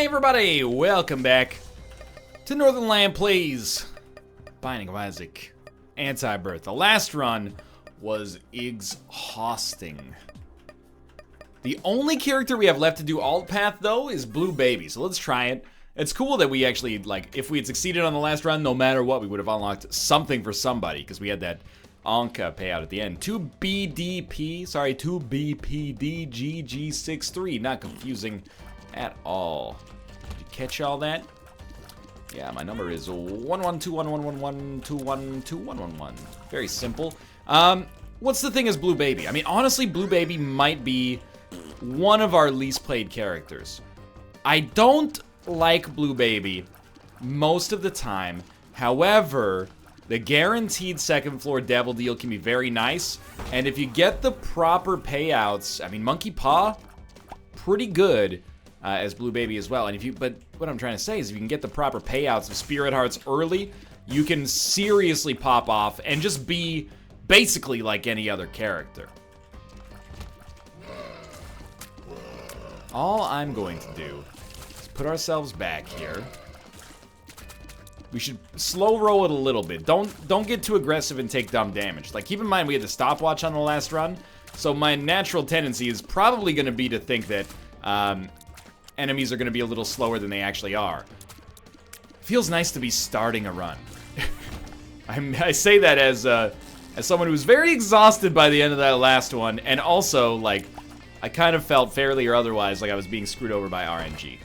Hey everybody, welcome back to Northernlion Plays Binding of Isaac Antibirth. The last run was exhausting. The only character we have left to do alt path though is Blue Baby, so let's try it. It's cool that we actually, like, if we had succeeded on the last run, no matter what, we would have unlocked something for somebody, because we had that Anka payout at the end. 2BPDGG63, not confusing at all. Did you catch all that? Yeah, my number is 1121111212111. Very simple. What's the thing as Blue Baby? I mean, honestly, Blue Baby might be one of our least played characters. I don't like Blue Baby most of the time. However, the guaranteed second floor devil deal can be very nice. And if you get the proper payouts, I mean, Monkey Paw, pretty good as Blue Baby as well. And if you, but what I'm trying to say is if you can get the proper payouts of Spirit Hearts early, you can seriously pop off and just be basically like any other character. All I'm going to do is put ourselves back here. We should slow roll it a little bit. Don't get too aggressive and take dumb damage. Like, keep in mind we had the stopwatch on the last run, so my natural tendency is probably going to be to think that enemies are going to be a little slower than they actually are. Feels nice to be starting a run. I say that as someone who was very exhausted by the end of that last one, and also, like, I kind of felt fairly or otherwise like I was being screwed over by RNG.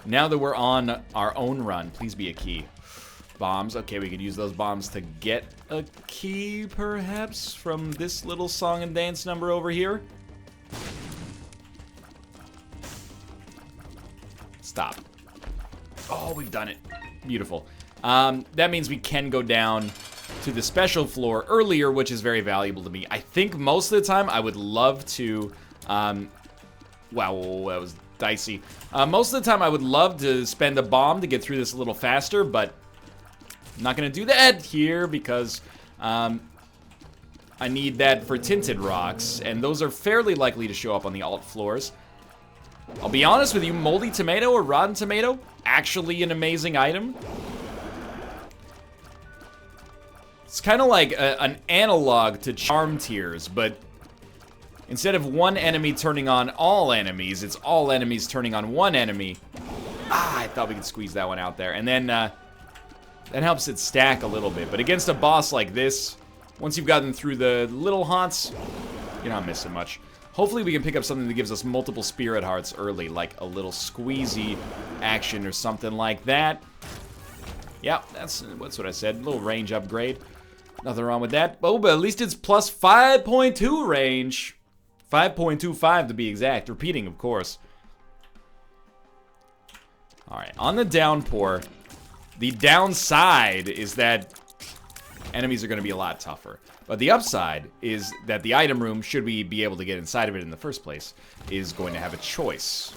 Now that we're on our own run, please be a key. Bombs. Okay, we could use those bombs to get a key, perhaps, from this little song and dance number over here. Stop. Oh, we've done it. Beautiful. That means we can go down to the special floor earlier, which is very valuable to me. I think most of the time I would love to... wow, that was dicey. Most of the time I would love to spend a bomb to get through this a little faster, but I'm not going to do that here because I need that for tinted rocks, and those are fairly likely to show up on the alt floors. I'll be honest with you, Moldy Tomato or Rotten Tomato, actually an amazing item. It's kind of like an analog to Charm Tears, but instead of one enemy turning on all enemies, it's all enemies turning on one enemy. Ah, I thought we could squeeze that one out there. And then that helps it stack a little bit. But against a boss like this, once you've gotten through the little haunts, you're not missing much. Hopefully we can pick up something that gives us multiple Spirit Hearts early, like a little squeezy action or something like that. Yeah, that's what I said. A little range upgrade. Nothing wrong with that. Oh, but at least it's plus 5.2 range. 5.25 to be exact. Repeating, of course. Alright, on the downpour, the downside is that enemies are going to be a lot tougher. But the upside is that the item room, should we be able to get inside of it in the first place, is going to have a choice.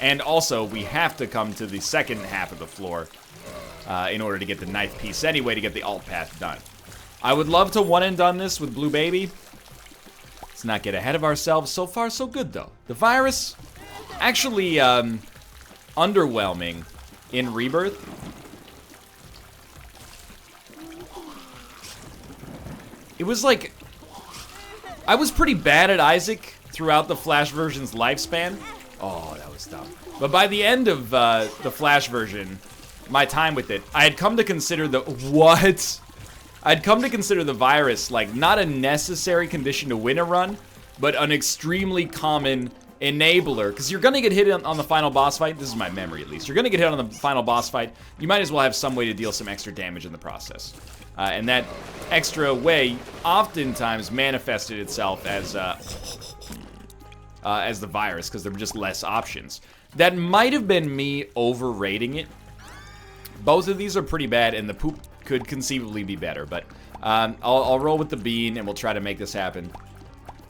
And also, we have to come to the second half of the floor in order to get the knife piece anyway, to get the alt path done. I would love to one and done this with Blue Baby. Let's not get ahead of ourselves. So far, so good, though. The virus, actually underwhelming in Rebirth. It was like, I was pretty bad at Isaac throughout the Flash version's lifespan. Oh, that was dumb. But by the end of the Flash version, my time with it, I had come to consider the, what? I'd come to consider the virus like not a necessary condition to win a run, but an extremely common enabler. Because you're going to get hit on the final boss fight. This is my memory, at least. You're going to get hit on the final boss fight. You might as well have some way to deal some extra damage in the process. And that extra way oftentimes manifested itself as the virus, because there were just less options. That might have been me overrating it. Both of these are pretty bad, and the poop could conceivably be better, but I'll roll with the bean, and we'll try to make this happen.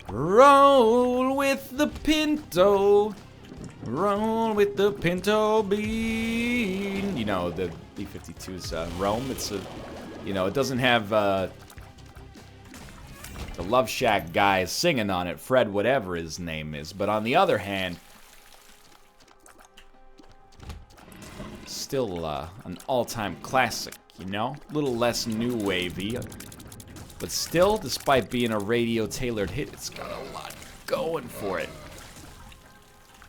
Roll with the pinto. Roll with the pinto bean. You know, the B-52's Rome. It's a, you know, it doesn't have the Love Shack guy singing on it, Fred whatever his name is, but on the other hand, still an all-time classic, you know? A little less new wavy. But still, despite being a radio-tailored hit, it's got a lot going for it.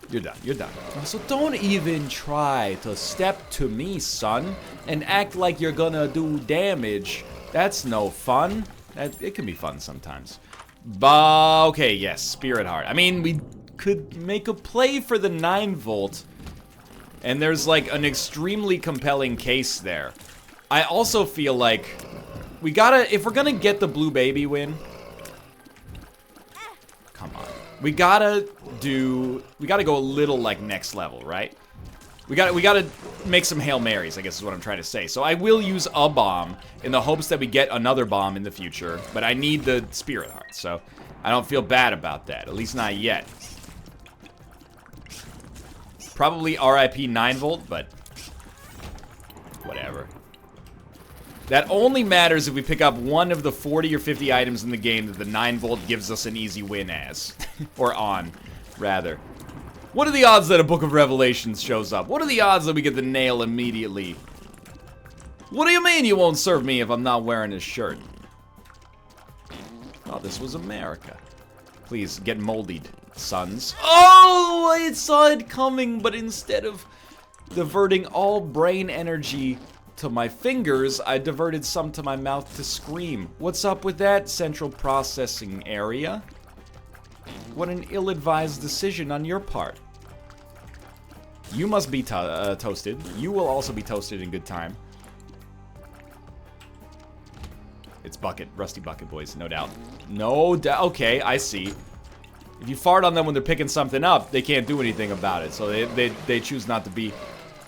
You're done, you're done. So don't even try to step to me, son, and act like you're gonna do damage. That's no fun. It can be fun sometimes. But, okay, yes, Spirit Heart. I mean, we could make a play for the 9-volt, and there's like an extremely compelling case there. I also feel like we gotta, if we're gonna get the blue baby win, come on. We gotta go a little like next level, right? We gotta make some Hail Marys, I guess is what I'm trying to say. So I will use a bomb in the hopes that we get another bomb in the future, but I need the Spirit Heart, so I don't feel bad about that, at least not yet. Probably RIP 9-volt, but whatever. That only matters if we pick up one of the 40 or 50 items in the game that the 9-volt gives us an easy win as. Or on, rather. What are the odds that a Book of Revelations shows up? What are the odds that we get the nail immediately? What do you mean you won't serve me if I'm not wearing a shirt? Oh, this was America. Please, get moldied, sons. Oh, I saw it coming, but instead of diverting all brain energy to my fingers, I diverted some to my mouth to scream. What's up with that, central processing area? What an ill-advised decision on your part. You must be toasted. You will also be toasted in good time. It's Bucket. Rusty Bucket, boys. No doubt. No doubt. Okay, I see. If you fart on them when they're picking something up, they can't do anything about it. So they choose not to be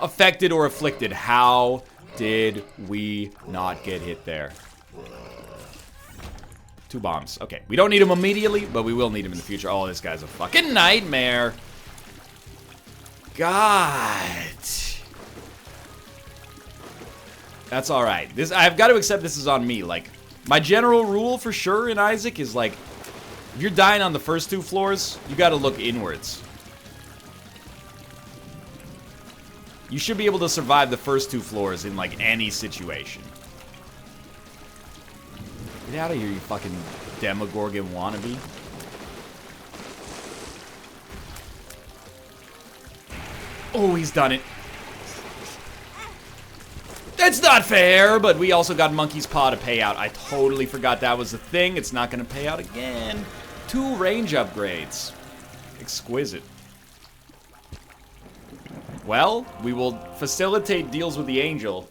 affected or afflicted. How did we not get hit there? 2 bombs. Okay, we don't need him immediately, but we will need him in the future. Oh, this guy's a fucking nightmare. God. That's alright. I've got to accept this is on me. Like, my general rule for sure in Isaac is like, if you're dying on the first 2 floors, you got to look inwards. You should be able to survive the first 2 floors in like any situation. Get out of here, you fucking Demogorgon wannabe. Oh, he's done it. That's not fair, but we also got Monkey's Paw to pay out. I totally forgot that was a thing. It's not going to pay out again. 2 range upgrades. Exquisite. Well, we will facilitate deals with the angel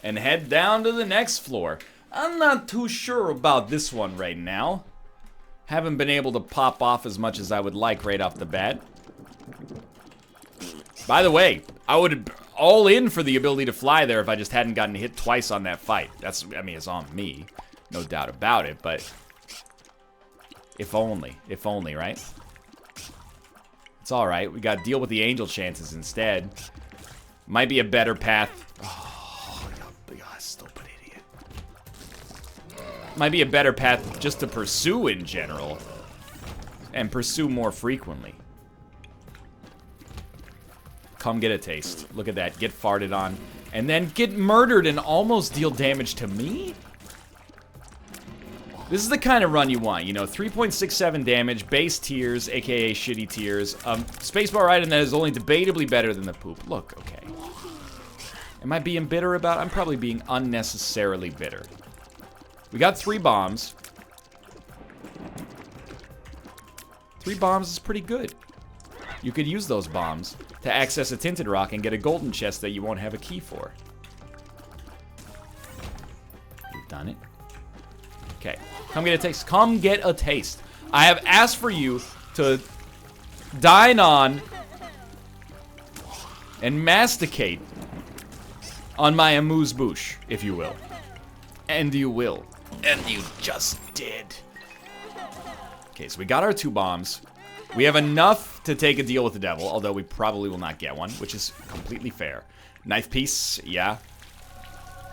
and head down to the next floor. I'm not too sure about this one right now. Haven't been able to pop off as much as I would like right off the bat. By the way, I would all in for the ability to fly there if I just hadn't gotten hit twice on that fight. I mean, it's on me. No doubt about it, but if only, right? It's alright, we gotta deal with the angel chances instead. Might be a better path. Oh, you stupid idiot. Might be a better path just to pursue in general. And pursue more frequently. Come get a taste. Look at that, get farted on. And then get murdered and almost deal damage to me? This is the kind of run you want, you know, 3.67 damage, base tiers, aka shitty tiers, spacebar item that is only debatably better than the poop. Look, okay. Am I being bitter about it? I'm probably being unnecessarily bitter. We got 3 bombs. 3 bombs is pretty good. You could use those bombs to access a tinted rock and get a golden chest that you won't have a key for. We've done it. Okay, come get a taste. Come get a taste. I have asked for you to dine on and masticate on my amuse-bouche, if you will. And you will. And you just did. Okay, so we got our 2 bombs. We have enough to take a deal with the devil, although we probably will not get one, which is completely fair. Knife piece, yeah.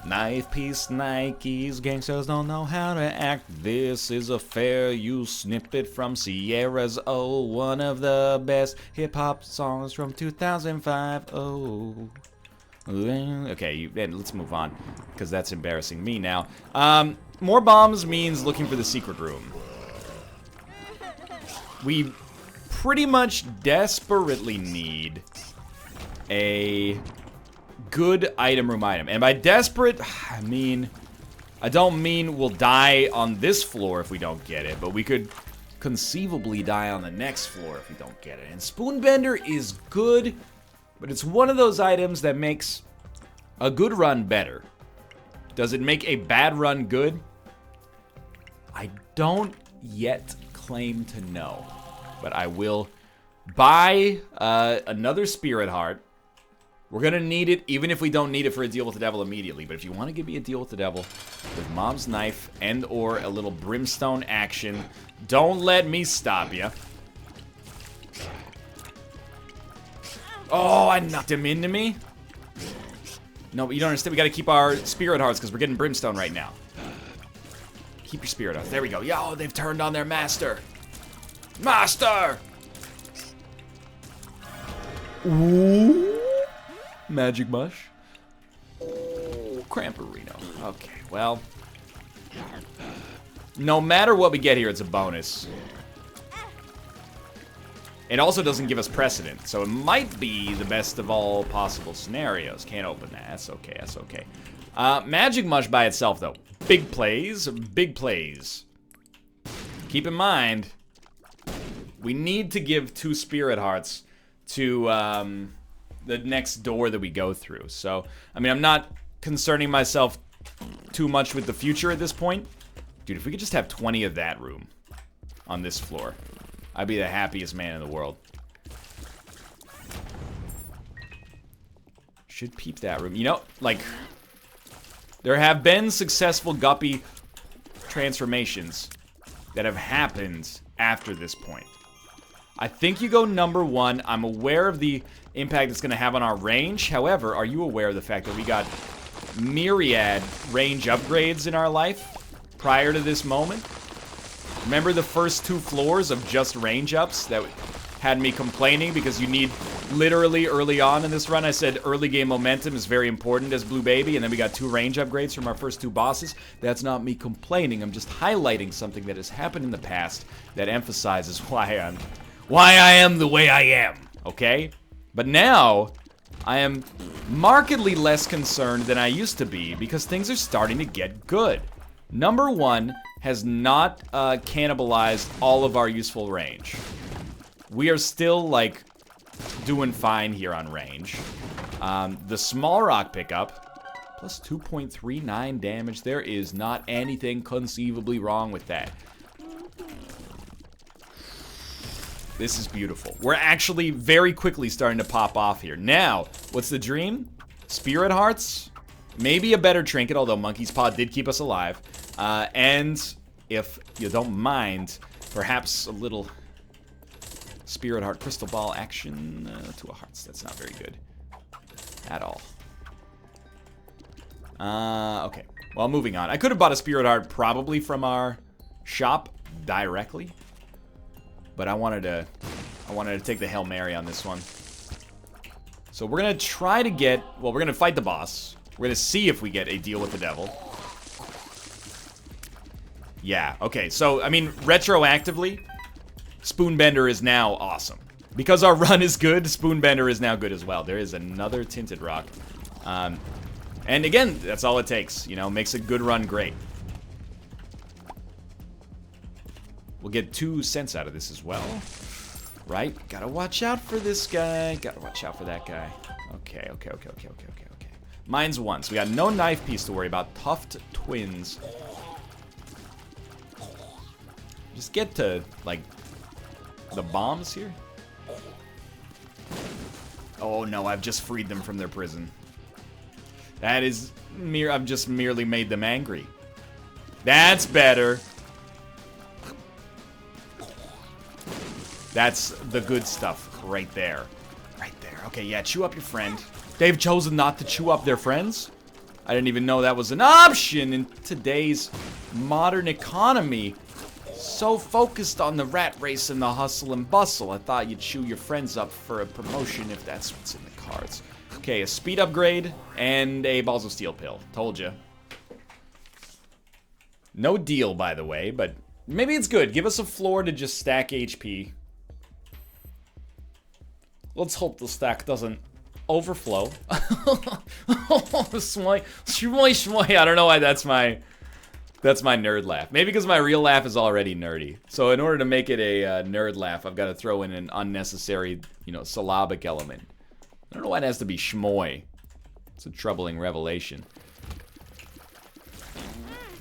Knife piece, Nikes, gangsters don't know how to act. This is a fair use snippet from Sierra's Oh, one of the best hip-hop songs from 2005. Oh, Okay, let's move on, because that's embarrassing me now. More bombs means looking for the secret room. We pretty much desperately need a good item room item. And by desperate, I don't mean we'll die on this floor if we don't get it, but we could conceivably die on the next floor if we don't get it. And Spoonbender is good, but it's one of those items that makes a good run better. Does it make a bad run good? I don't yet claim to know, but I will buy another Spirit Heart. We're gonna need it, even if we don't need it for a deal with the devil immediately. But if you want to give me a deal with the devil with Mom's Knife and or a little brimstone action, don't let me stop you. Oh, I knocked him into me. No, but you don't understand. We gotta keep our Spirit Hearts because we're getting brimstone right now. Keep your Spirit Hearts. There we go. Yo, they've turned on their master. Master! Ooh. Magic Mush. Oh, Cramperino. Okay, well. No matter what we get here, it's a bonus. It also doesn't give us precedent, so it might be the best of all possible scenarios. Can't open that. That's okay, that's okay. Magic Mush by itself, though. Big plays, big plays. Keep in mind, we need to give 2 Spirit Hearts to the next door that we go through. So, I mean, I'm not concerning myself too much with the future at this point. Dude, if we could just have 20 of that room on this floor, I'd be the happiest man in the world. Should peep that room. You know, like, there have been successful guppy transformations that have happened after this point. I think you go number 1. I'm aware of the impact it's going to have on our range. However, are you aware of the fact that we got myriad range upgrades in our life prior to this moment? Remember the first 2 floors of just range ups that had me complaining because you need literally early on in this run. I said early game momentum is very important as Blue Baby, and then we got 2 range upgrades from our first 2 bosses. That's not me complaining. I'm just highlighting something that has happened in the past that emphasizes why I am the way I am, okay? But now, I am markedly less concerned than I used to be because things are starting to get good. Number 1 has not cannibalized all of our useful range. We are still, like, doing fine here on range. The small rock pickup, plus 2.39 damage. There is not anything conceivably wrong with that. This is beautiful. We're actually very quickly starting to pop off here. Now, what's the dream? Spirit Hearts? Maybe a better trinket, although Monkey's Paw did keep us alive. And if you don't mind, perhaps a little Spirit Heart Crystal Ball action to a Hearts. That's not very good at all. Okay. Well, moving on. I could have bought a Spirit Heart probably from our shop directly. But I wanted to take the Hail Mary on this one. So we're going to try to get... Well, we're going to fight the boss. We're going to see if we get a deal with the devil. Yeah, okay. So, I mean, retroactively, Spoonbender is now awesome. Because our run is good, Spoonbender is now good as well. There is another Tinted Rock. And again, that's all it takes. You know, makes a good run great. We'll get 2 cents out of this as well. Right? Gotta watch out for this guy. Gotta watch out for that guy. Okay. Mine's 1. So we got no knife piece to worry about. Tuft Twins. Just get to, like, the bombs here. Oh no, I've just freed them from their prison. That is I've just merely made them angry. That's better. That's the good stuff right there. Right there. Okay, yeah, chew up your friend. They've chosen not to chew up their friends? I didn't even know that was an option in today's modern economy. So focused on the rat race and the hustle and bustle, I thought you'd chew your friends up for a promotion if that's what's in the cards. Okay, a speed upgrade and a Balls of Steel pill. Told ya. No deal, by the way, but maybe it's good. Give us a floor to just stack HP. Let's hope the stack doesn't overflow. I don't know why that's my nerd laugh. Maybe because my real laugh is already nerdy. So in order to make it a nerd laugh, I've got to throw in an unnecessary, syllabic element. I don't know why it has to be schmoy. It's a troubling revelation.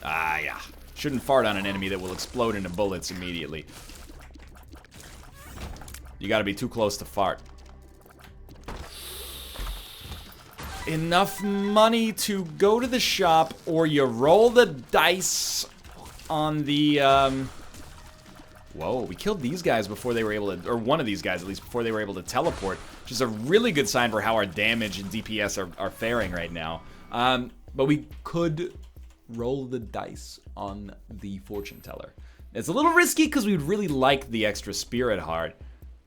Ah, yeah. Shouldn't fart on an enemy that will explode into bullets immediately. You gotta be too close to fart. Enough money to go to the shop, or you roll the dice on the, Whoa, we killed these guys before they were able to, or one of these guys at least, before they were able to teleport, which is a really good sign for how our damage and DPS are faring right now. But we could roll the dice on the fortune teller. It's a little risky because we'd really like the extra spirit heart.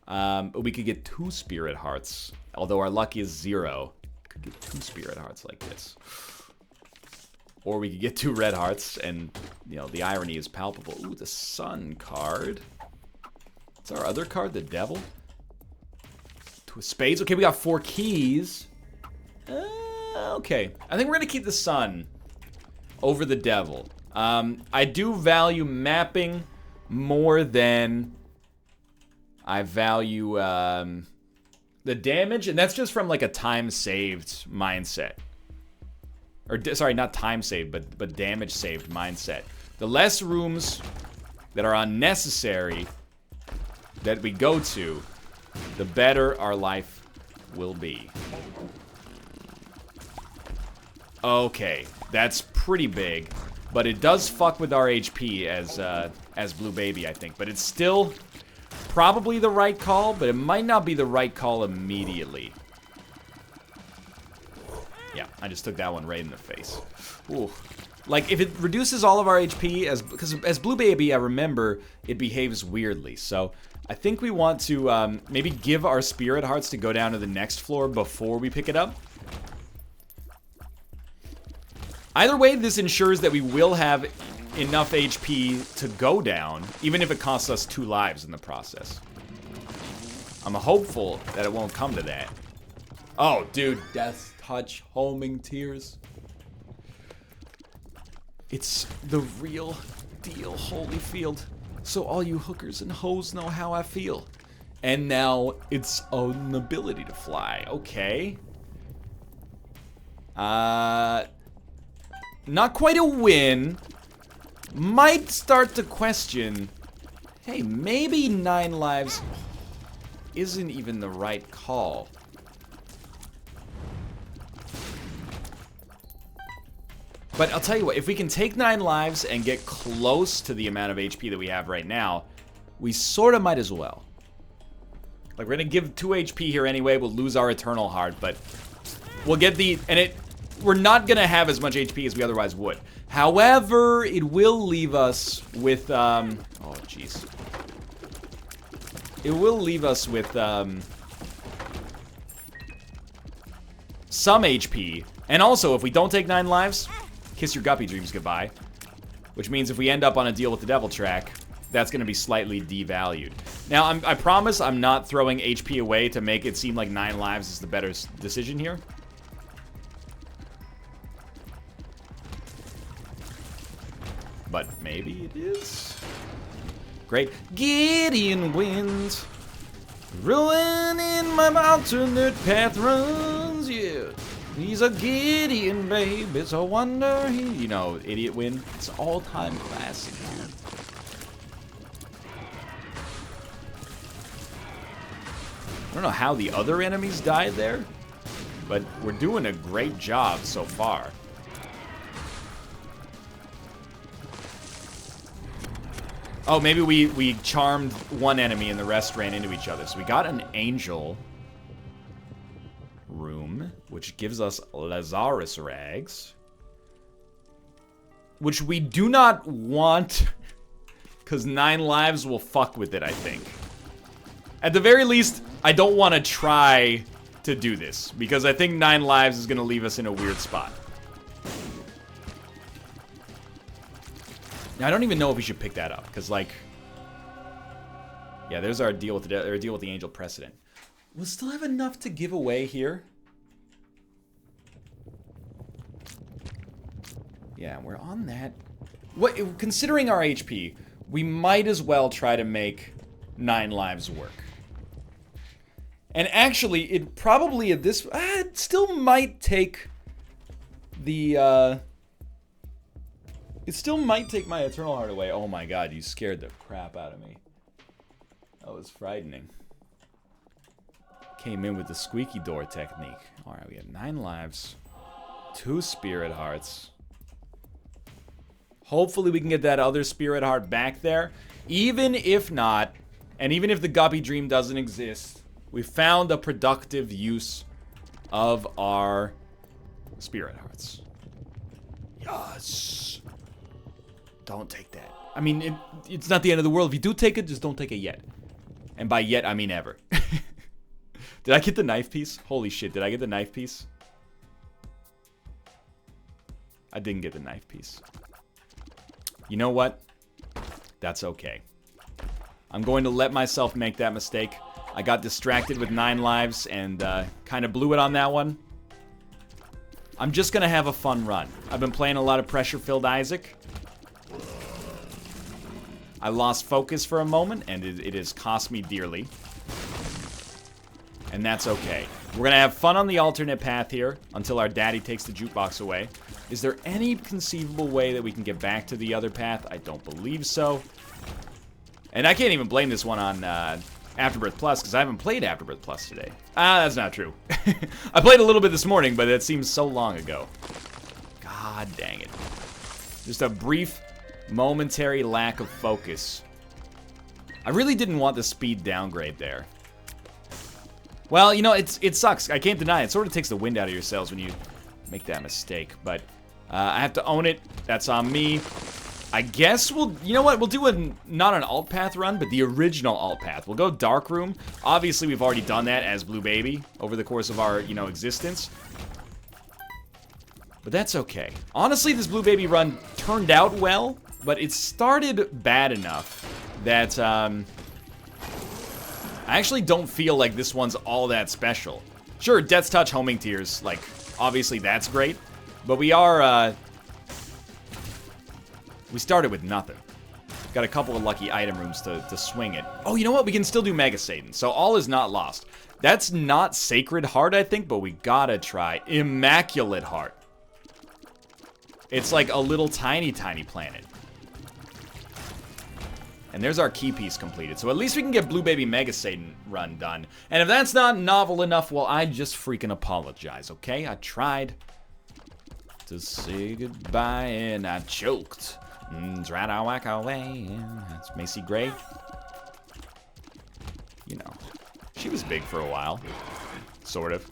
But we could get 2 spirit hearts, although our luck is 0. Could get 2 spirit hearts like this. Or we could get 2 red hearts, and, the irony is palpable. Ooh, the sun card. What's our other card? The devil? 2 spades. Okay, we got 4 keys. Okay. I think we're going to keep the sun over the devil. I do value mapping more than I value the damage, and that's just from like a time-saved mindset. Or, sorry, not time-saved, but damage-saved mindset. The less rooms that are unnecessary that we go to, the better our life will be. Okay, that's pretty big, but it does fuck with our HP as Blue Baby, I think. But it's still probably the right call, but it might not be the right call immediately. Yeah, I just took that one right in the face. Ooh. Like, if it reduces all of our HP, because as Blue Baby, I remember, it behaves weirdly. So I think we want to maybe give our spirit hearts to go down to the next floor before we pick it up. Either way, this ensures that we will have enough HP to go down, even if it costs us 2 lives in the process. I'm hopeful that it won't come to that. Oh, dude, Death Touch, homing tears. It's the real deal, Holyfield. So all you hookers and hoes know how I feel. And now it's an ability to fly. Okay. Not quite a win. Might start to question, hey, maybe 9 lives isn't even the right call. But I'll tell you what, if we can take 9 lives and get close to the amount of HP that we have right now, we sort of might as well. Like, we're gonna give 2 HP here anyway, we'll lose our Eternal Heart, but we'll get the, we're not gonna have as much HP as we otherwise would. However, it will leave us with, oh jeez. It will leave us with, some HP. And also, if we don't take 9 lives, kiss your guppy dreams goodbye. Which means if we end up on a deal with the devil track, that's gonna be slightly devalued. Now, I promise I'm not throwing HP away to make it seem like 9 lives is the better decision here. But maybe it is. Great. Gideon wins. Ruining my alternate path runs, yeah. He's a Gideon, babe. It's a wonder he... idiot win. It's an all-time classic, man. I don't know how the other enemies died there, but we're doing a great job so far. Oh, maybe we charmed one enemy and the rest ran into each other. So we got an angel room, which gives us Lazarus rags. Which we do not want because 9 lives will fuck with it, I think. At the very least, I don't want to try to do this, because I think 9 lives is going to leave us in a weird spot. Now, I don't even know if we should pick that up, because, like... Yeah, there's our deal with the Angel Precedent. We'll still have enough to give away here. Yeah, we're on that. Considering our HP, we might as well try to make 9 lives work. And actually, it probably at this... it still might take the... It still might take my Eternal Heart away. Oh my god, you scared the crap out of me. That was frightening. Came in with the squeaky door technique. Alright, we have 9 lives. 2 Spirit Hearts. Hopefully we can get that other Spirit Heart back there. Even if not, and even if the Guppy Dream doesn't exist, we found a productive use of our Spirit Hearts. Yes! Don't take that. I mean, it's not the end of the world. If you do take it, just don't take it yet. And by yet, I mean ever. Did I get the knife piece? Holy shit, did I get the knife piece? I didn't get the knife piece. You know what? That's okay. I'm going to let myself make that mistake. I got distracted with 9 lives and kind of blew it on that one. I'm just going to have a fun run. I've been playing a lot of Pressure-Filled Isaac. I lost focus for a moment, and it has cost me dearly. And that's okay. We're going to have fun on the alternate path here until our daddy takes the jukebox away. Is there any conceivable way that we can get back to the other path? I don't believe so. And I can't even blame this one on Afterbirth Plus, because I haven't played Afterbirth Plus today. That's not true. I played a little bit this morning, but it seems so long ago. God dang it. Just a brief, momentary lack of focus. I really didn't want the speed downgrade there. Well, you know, it sucks. I can't deny it. It sort of takes the wind out of your sails when you make that mistake. But I have to own it. That's on me. I guess we'll... You know what? We'll do not an alt path run, but the original alt path. We'll go Dark Room. Obviously, we've already done that as Blue Baby over the course of our, existence. But that's okay. Honestly, this Blue Baby run turned out well, but it started bad enough that... I actually don't feel like this one's all that special. Sure, Death's Touch homing tears, like, obviously that's great. But we are, we started with nothing. Got a couple of lucky item rooms to swing it. Oh, you know what? We can still do Mega Satan, so all is not lost. That's not Sacred Heart, I think, but we gotta try Immaculate Heart. It's like a little tiny, tiny planet. And there's our key piece completed. So at least we can get Blue Baby Mega Satan run done. And if that's not novel enough, well, I just freaking apologize, okay? I tried to say goodbye and I choked. Try to walk away. That's Macy Gray. You know, she was big for a while. Sort of.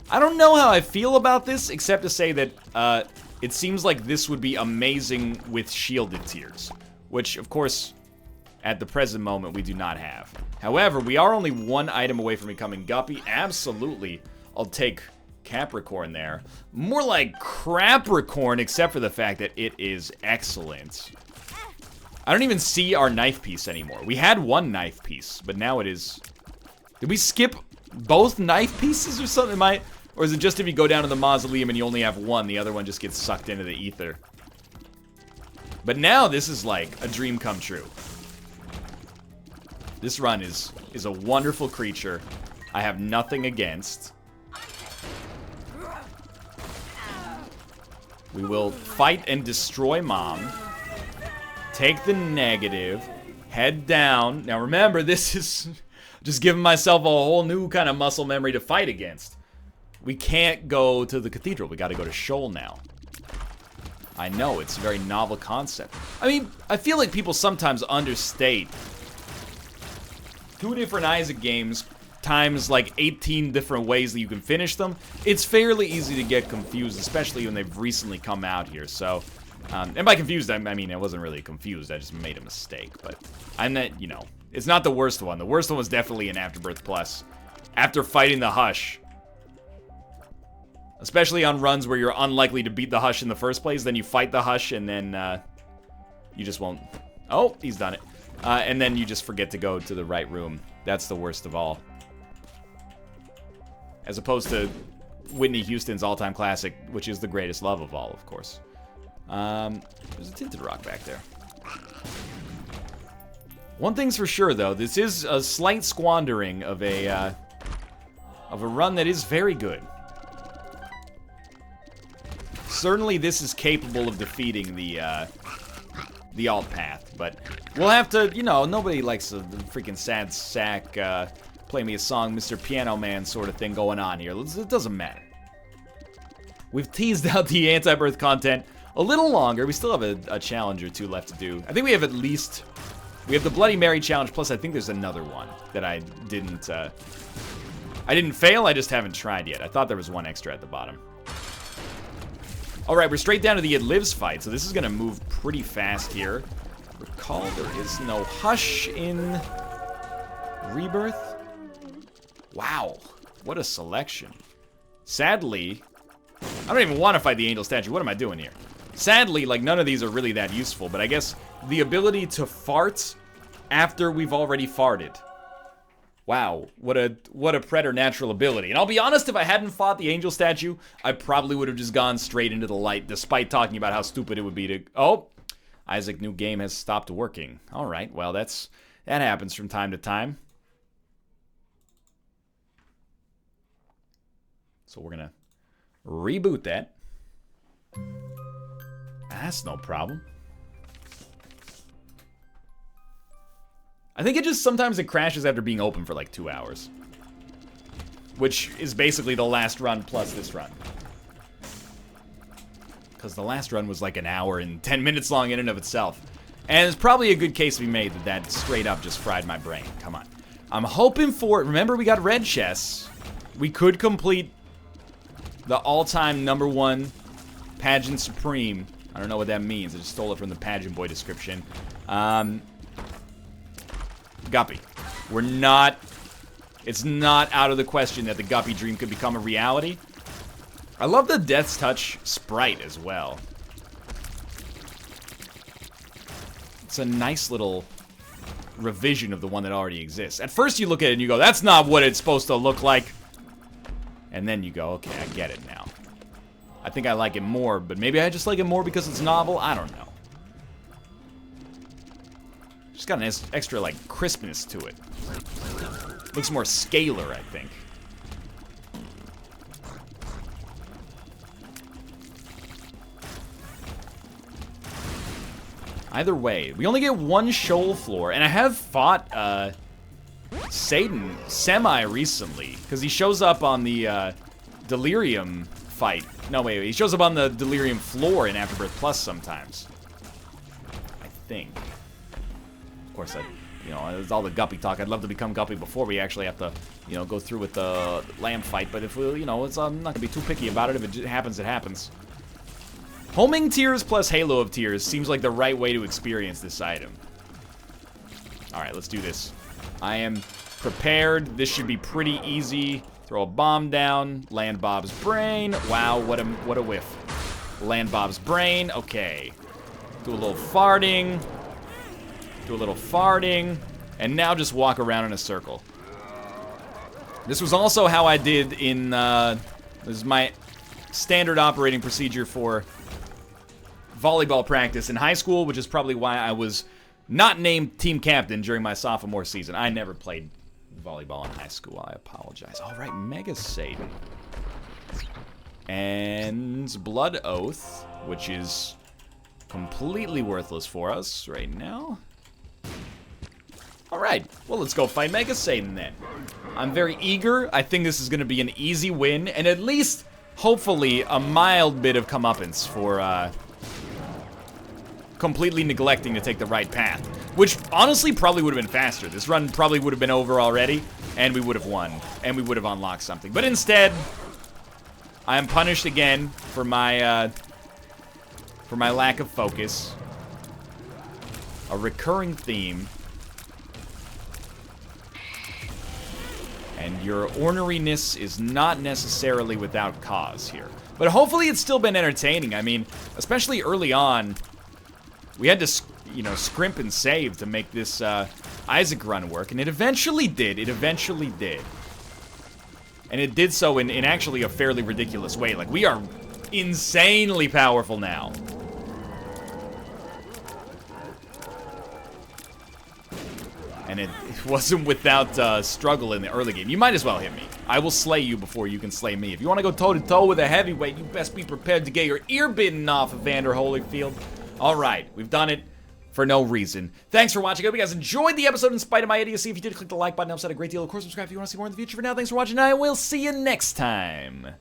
I don't know how I feel about this, except to say that it seems like this would be amazing with shielded tears. Which, of course... At the present moment, we do not have. However, we are only 1 item away from becoming Guppy. Absolutely, I'll take Capricorn there. More like Crapricorn, except for the fact that it is excellent. I don't even see our knife piece anymore. We had 1 knife piece, but now it is... Did we skip both knife pieces or something? Or is it just if you go down to the mausoleum and you only have 1, the other one just gets sucked into the ether? But now this is like a dream come true. This run is a wonderful creature. I have nothing against. We will fight and destroy Mom. Take the negative. Head down. Now remember, this is just giving myself a whole new kind of muscle memory to fight against. We can't go to the cathedral. We gotta go to Shoal now. I know, it's a very novel concept. I mean, I feel like people sometimes understate 2 different Isaac games times like 18 different ways that you can finish them. It's fairly easy to get confused, especially when they've recently come out here. So And by confused, I mean, I wasn't really confused. I just made a mistake. But I'm not, you know, it's not the worst one. The worst one was definitely an Afterbirth Plus. After fighting the Hush. Especially on runs where you're unlikely to beat the Hush in the first place. Then you fight the Hush and then you just won't. Oh, he's done it. And then you just forget to go to the right room. That's the worst of all. As opposed to Whitney Houston's all-time classic, which is The Greatest Love of All, of course. There's a tinted rock back there. One thing's for sure, though. This is a slight squandering of a run that is very good. Certainly, this is capable of defeating the alt path, but we'll have to, you know, nobody likes a freaking sad sack, play me a song, Mr. Piano Man sort of thing going on here. It doesn't matter. We've teased out the Antibirth content a little longer. We still have a challenge or two left to do. I think we have at least... We have the Bloody Mary challenge, plus I think there's another one that I didn't fail, I just haven't tried yet. I thought there was one extra at the bottom. Alright, we're straight down to the It Lives fight, so this is going to move pretty fast here. Recall, there is no Hush in Rebirth. Wow, what a selection. Sadly, I don't even want to fight the Angel Statue. What am I doing here? Sadly, like, none of these are really that useful, but I guess the ability to fart after we've already farted. Wow, what a preternatural ability. And I'll be honest, if I hadn't fought the Angel Statue, I probably would have just gone straight into the light, despite talking about how stupid it would be to... Oh, Isaac, new game has stopped working. All right, well, that happens from time to time. So we're gonna reboot that. That's no problem. I think it just sometimes it crashes after being open for like 2 hours. Which is basically the last run plus this run. Because the last run was like an hour and 10 minutes long in and of itself. And there's probably a good case to be made that straight up just fried my brain. Come on. I'm hoping for... Remember, we got red chests. We could complete the all-time #1 Pageant Supreme. I don't know what that means. I just stole it from the Pageant Boy description. Guppy. We're not... It's not out of the question that the Guppy dream could become a reality. I love the Death's Touch sprite as well. It's a nice little revision of the one that already exists. At first you look at it and you go, that's not what it's supposed to look like. And then you go, okay, I get it now. I think I like it more, but maybe I just like it more because it's novel. I don't know. Just got an extra, like, crispness to it. Looks more scalar, I think. Either way, we only get one shoal floor, and I have fought, Satan semi-recently, because he shows up on the, Delirium fight. No, wait, he shows up on the Delirium floor in Afterbirth Plus sometimes. I think. Of course, you know, it's all the Guppy talk. I'd love to become Guppy before we actually have to, you know, go through with the lamb fight. But if we, you know, I'm not gonna be too picky about it. If it happens, it happens. Homing Tears plus Halo of Tears seems like the right way to experience this item. All right, let's do this. I am prepared. This should be pretty easy. Throw a bomb down. Land Bob's brain. Wow, what a whiff. Land Bob's brain. Okay. Do a little farting. Do a little farting, and now just walk around in a circle. This was also how I did in, this is my standard operating procedure for volleyball practice in high school, which is probably why I was not named team captain during my sophomore season. I never played volleyball in high school. I apologize. All right, Mega Satan. And Blood Oath, which is completely worthless for us right now. Alright, well, let's go fight Mega Satan then. I'm very eager. I think this is going to be an easy win, and at least, hopefully, a mild bit of comeuppance for, completely neglecting to take the right path. Which, honestly, probably would have been faster. This run probably would have been over already, and we would have won. And we would have unlocked something. But instead, I am punished again for my, for my lack of focus. A recurring theme. And your orneriness is not necessarily without cause here. But hopefully it's still been entertaining. I mean, especially early on, we had to, you know, scrimp and save to make this Isaac run work. And it eventually did. It eventually did. And it did so in actually a fairly ridiculous way. Like, we are insanely powerful now. And it wasn't without struggle in the early game. You might as well hit me. I will slay you before you can slay me. If you want to go toe-to-toe with a heavyweight, you best be prepared to get your ear bitten off, Evander Holyfield. All right, we've done it for no reason. Thanks for watching. I hope you guys enjoyed the episode in spite of my idiocy. If you did, click the like button. It helps out a great deal. Of course, subscribe if you want to see more in the future. For now, thanks for watching, and I will see you next time.